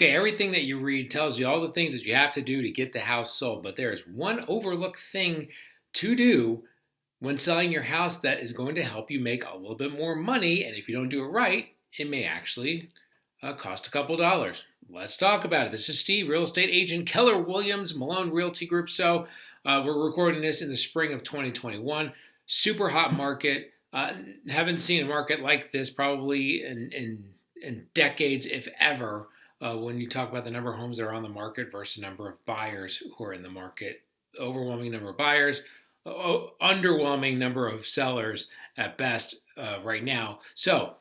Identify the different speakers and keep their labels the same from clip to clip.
Speaker 1: Okay, everything that you read tells you all the things that you have to do to get the house sold, but there is one overlooked thing to do when selling your house that is going to help you make a little bit more money. And if you don't do it right, it may actually cost a couple dollars. Let's talk about it. This is Steve, real estate agent, Keller Williams, Malone Realty Group. So we're recording this in the spring of 2021. Super hot market. Haven't seen a market like this probably in decades, if ever. When you talk about the number of homes that are on the market versus the number of buyers who are in the market, overwhelming number of buyers, underwhelming number of sellers at best right now. So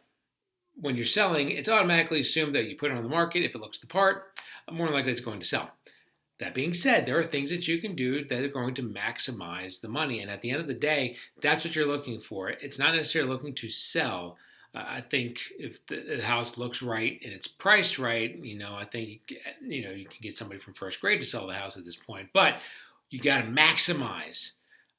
Speaker 1: when you're selling, it's automatically assumed that you put it on the market. If it looks the part, more than likely it's going to sell. That being said, there are things that you can do that are going to maximize the money. And at the end of the day, that's what you're looking for. It's not necessarily looking to sell. I think if the house looks right and it's priced right, I think you can get somebody from first grade to sell the house at this point. But you got to maximize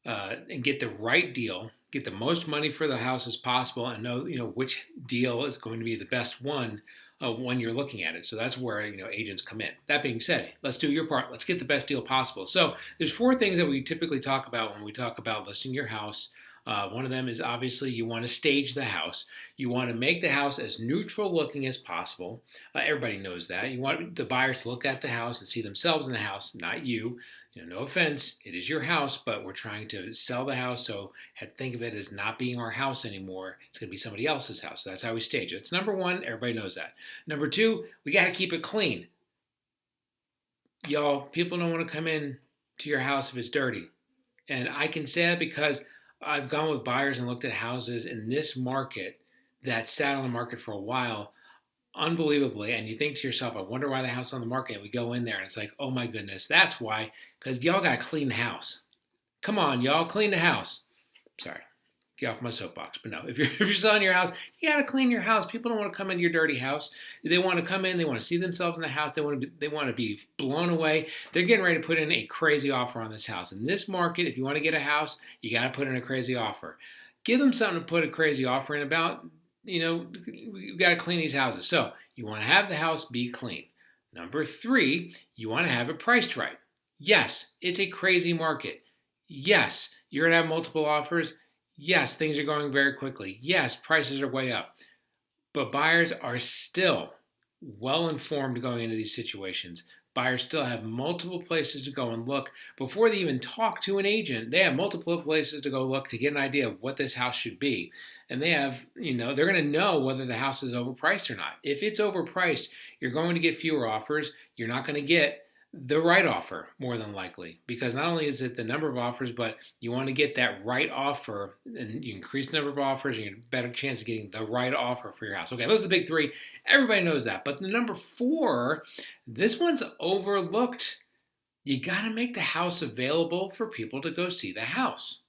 Speaker 1: and get the right deal, get the most money for the house as possible, and know which deal is going to be the best one when you're looking at it. So that's where agents come in. That being said, let's do your part. Let's get the best deal possible. So there's 4 things that we typically talk about when we talk about listing your house. One of them is obviously you want to stage the house. You want to make the house as neutral looking as possible. Everybody knows that. You want the buyers to look at the house and see themselves in the house, not you. No offense, it is your house, but we're trying to sell the house, so think of it as not being our house anymore. It's going to be somebody else's house. So that's how we stage it. It's number 1. Everybody knows that. Number 2, we got to keep it clean. Y'all, people don't want to come in to your house if it's dirty. And I can say that because I've gone with buyers and looked at houses in this market that sat on the market for a while, unbelievably, and you think to yourself, I wonder why the house is on the market. And we go in there and it's like, oh my goodness, that's why, because y'all got to clean the house. Come on, y'all, clean the house. Sorry, get off my soapbox. But no, if you're selling your house, you got to clean your house. People don't want to come into your dirty house. They want to come in, they want to see themselves in the house, they want to be blown away. They're getting ready to put in a crazy offer on this house. In this market, if you want to get a house, you got to put in a crazy offer. Give them something to put a crazy offer in about. We've got to clean these houses. So you want to have the house be clean. Number 3, you want to have it priced right. Yes, it's a crazy market. Yes, you're going to have multiple offers. Yes, things are going very quickly. Yes, prices are way up. But buyers are still well informed going into these situations. Buyers still have multiple places to go and look. Before they even talk to an agent, they have multiple places to go look to get an idea of what this house should be. And they have, they're going to know whether the house is overpriced or not. If it's overpriced, you're going to get fewer offers. You're not going to get the right offer, more than likely, because not only is it the number of offers, but you want to get that right offer, and you increase the number of offers, and you get a better chance of getting the right offer for your house. Okay, those are the big 3. Everybody knows that. But the number 4, this one's overlooked. You got to make the house available for people to go see the house.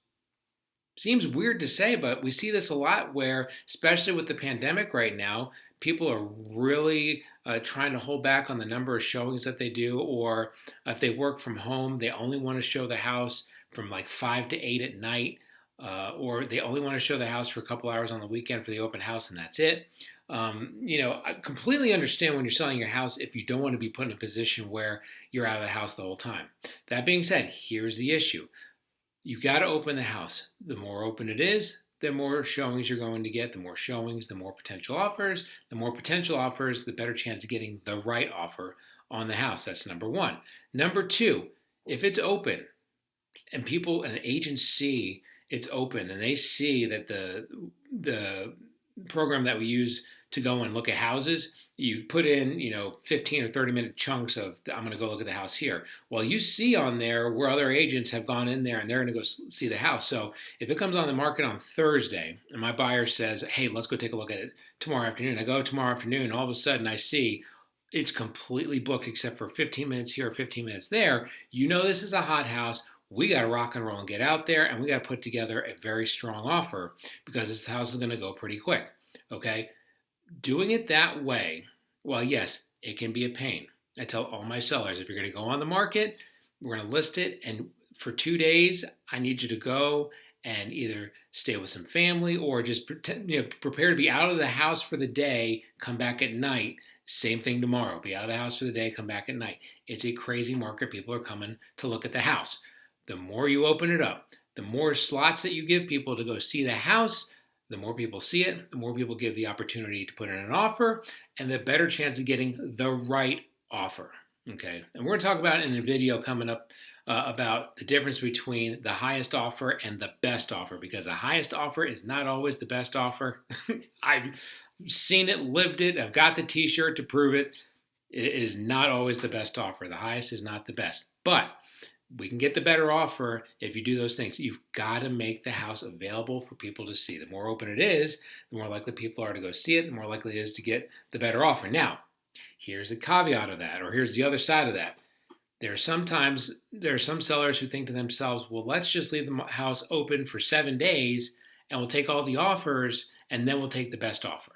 Speaker 1: Seems weird to say, but we see this a lot where, especially with the pandemic right now, people are really trying to hold back on the number of showings that they do, or if they work from home, they only want to show the house from like 5 to 8 at night, or they only want to show the house for a couple hours on the weekend for the open house, and that's it. I completely understand when you're selling your house if you don't want to be put in a position where you're out of the house the whole time. That being said, here's the issue. You got to open the house. The more open it is, the more showings you're going to get. The more showings, the more potential offers. The more potential offers, the better chance of getting the right offer on the house. That's number 1. Number 2, if it's open and people and agents see it's open and they see that the program that we use to go and look at houses, you put in 15 or 30 minute chunks of I'm going to go look at the house here. Well, you see on there where other agents have gone in there and they're going to go see the house. So if it comes on the market on Thursday and my buyer says, hey, let's go take a look at it tomorrow afternoon, I go tomorrow afternoon, all of a sudden I see it's completely booked except for 15 minutes here or 15 minutes there. This is a hot house. We got to rock and roll and get out there, and we got to put together a very strong offer because this house is going to go pretty quick. Okay? Doing it that way, well, yes, it can be a pain. I tell all my sellers, if you're going to go on the market, we're going to list it, and for 2 days, I need you to go and either stay with some family or just prepare to be out of the house for the day, come back at night, Same thing tomorrow. Be out of the house for the day, come back at night. It's a crazy market. People are coming to look at the house. The more you open it up, the more slots that you give people to go see the house, the more people see it, the more people give the opportunity to put in an offer, and the better chance of getting the right offer. Okay, and we're going to talk about in a video coming up about the difference between the highest offer and the best offer, because the highest offer is not always the best offer. I've seen it, lived it, I've got the t-shirt to prove it. It is not always the best offer. The highest is not the best, but we can get the better offer if you do those things. You've got to make the house available for people to see. The more open it is, the more likely people are to go see it, the more likely it is to get the better offer. Now, here's the caveat of that, or here's the other side of that. There are some sellers who think to themselves, well, let's just leave the house open for 7 days and we'll take all the offers and then we'll take the best offer.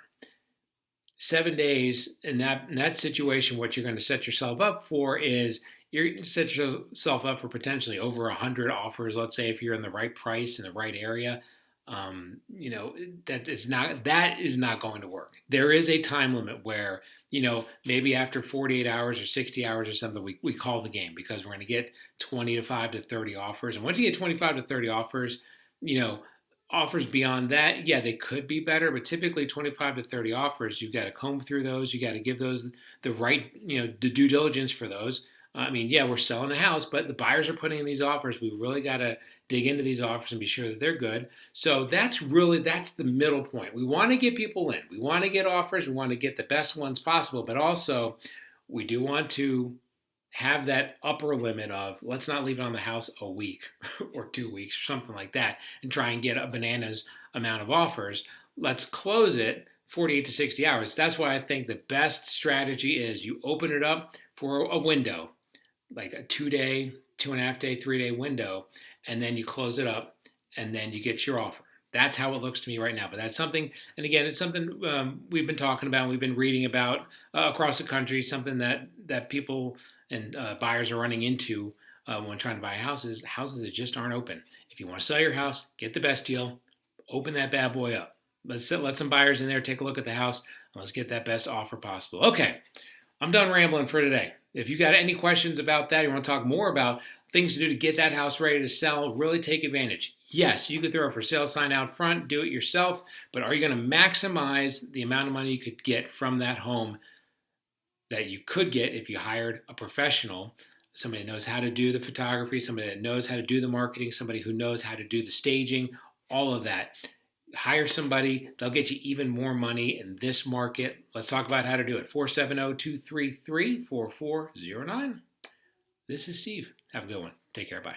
Speaker 1: 7 days in that situation, what you're going to set yourself up for is you're going to set yourself up for potentially over 100 offers. Let's say if you're in the right price in the right area, that is not going to work. There is a time limit where, maybe after 48 hours or 60 hours or something, we call the game, because we're going to get 25 to 30 offers. And once you get 25 to 30 offers, offers beyond that, yeah, they could be better, but typically 25 to 30 offers, you've got to comb through those. You got to give those the right, the due diligence for those. We're selling a house, but the buyers are putting in these offers. We really got to dig into these offers and be sure that they're good. So that's the middle point. We want to get people in. We want to get offers. We want to get the best ones possible, but also we do want to have that upper limit of, let's not leave it on the house a week or 2 weeks or something like that and try and get a bananas amount of offers. Let's close it 48 to 60 hours. That's why I think the best strategy is you open it up for a window, like a 2-day, 2.5 day, 3-day window, and then you close it up and then you get your offer. That's how it looks to me right now. But that's something, and again, it's something we've been talking about, we've been reading about across the country, something that people and buyers are running into when trying to buy houses that just aren't open. If you want to sell your house, get the best deal, open that bad boy up. Let some buyers in there take a look at the house, and let's get that best offer possible. Okay, I'm done rambling for today. If you got any questions about that, you want to talk more about things to do to get that house ready to sell, really take advantage. Yes, you could throw a for sale sign out front, do it yourself, but are you going to maximize the amount of money you could get from that home that you could get if you hired a professional, somebody that knows how to do the photography, somebody that knows how to do the marketing, somebody who knows how to do the staging, all of that. Hire somebody, they'll get you even more money in this market. Let's talk about how to do it. 470-233-4409. This is Steve. Have a good one. Take care. Bye.